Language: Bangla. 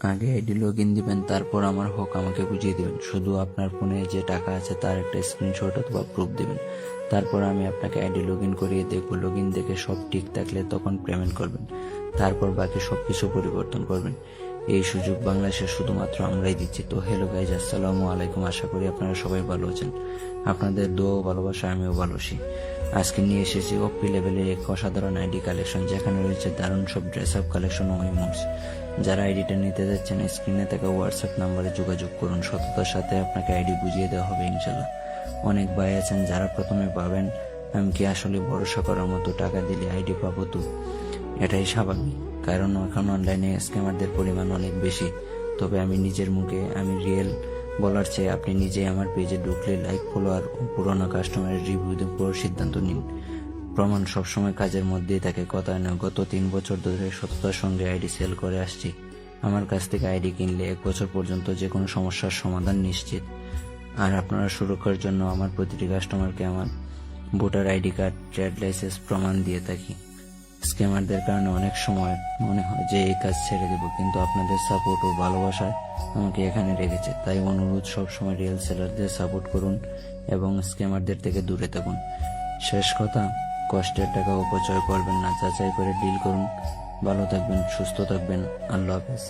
আগে আইডি লগ ইন দিবেন, তারপর আমার হক আমাকে বুঝিয়ে দিবেন। শুধু আপনার ফোনে যে টাকা আছে তার একটা স্ক্রিনশট অথবা প্রুফ দিবেন। তারপর আমি আপনাকে আইডি লগ ইন করিয়ে দেখব। লগ ইন দেখে সব ঠিক থাকলে তখন পেমেন্ট করবেন, তারপর বাকি সবকিছু পরিবর্তন করবেন। এই সুযোগ বাংলাদেশে শুধুমাত্র আমরাই দিচ্ছি। তো হ্যালো গাইজ, আসসালামু আলাইকুম। আশা করি আপনারা সবাই ভালো আছেন। আপনাদের দোয়া ও ভালোবাসা আমিও ভালোবাসি। আজকে নিয়ে এসেছি ওপি লেভেলের এক অসাধারণ আইডি কালেকশন, যেখানে রয়েছে দারুণ সব ড্রেস আপ কালেকশন ও ইমোটস। যারা আইডিটা নিতে যাচ্ছেন, স্ক্রিনে থাকা হোয়াটসঅ্যাপ নাম্বারে যোগাযোগ করুন। সততার সাথে আপনাকে আইডি বুঝিয়ে দেওয়া হবে ইনশাল্লাহ। অনেক ভাই আছেন যারা প্রথমে ভাবেন আমি কি আসলে ভরসা করার মতো, টাকা দিলে আইডি পাবো তো? এটাই স্বাভাবিক, কারণ এখন অনলাইনে স্ক্যামারদের পরিমাণ অনেক বেশি। তবে আমি নিজের মুখে আমি রিয়েল বলার চেয়ে আপনি নিজে আমার পেজে ঢুকলে লাইক, ফলোয়ার ও পুরোনো কাস্টমারের রিভিউ পুরো সিদ্ধান্ত নিন। প্রমাণ সবসময় কাজের মধ্যেই থাকে, কথায় নয়। গত 3 বছর ধরে সততার সঙ্গে আইডি সেল করে আসছি। আমার কাছ থেকে আইডি কিনলে 1 বছর পর্যন্ত যে কোনো সমস্যার সমাধান নিশ্চিত। আর আপনারা সুরক্ষার জন্য আমার প্রতিটি কাস্টমারকে আমার voter ID card, trade licence প্রমাণ দিয়ে থাকি। স্ক্যামারদের কারণে অনেক সময় মনে হয় যে এই কাজ ছেড়ে দেব, কিন্তু আপনাদের সাপোর্ট ও ভালোবাসায় আমাকে এখানে রেখেছে। তাই অনুরোধ, সবসময় রিয়েল সেলারদের সাপোর্ট করুন এবং স্ক্যামারদের থেকে দূরে থাকুন। শেষ কথা, কষ্টের টাকা অপচয় করবেন না, যাচাই করে ডিল করুন। ভালো থাকবেন, সুস্থ থাকবেন। আল্লাহ হাফেজ।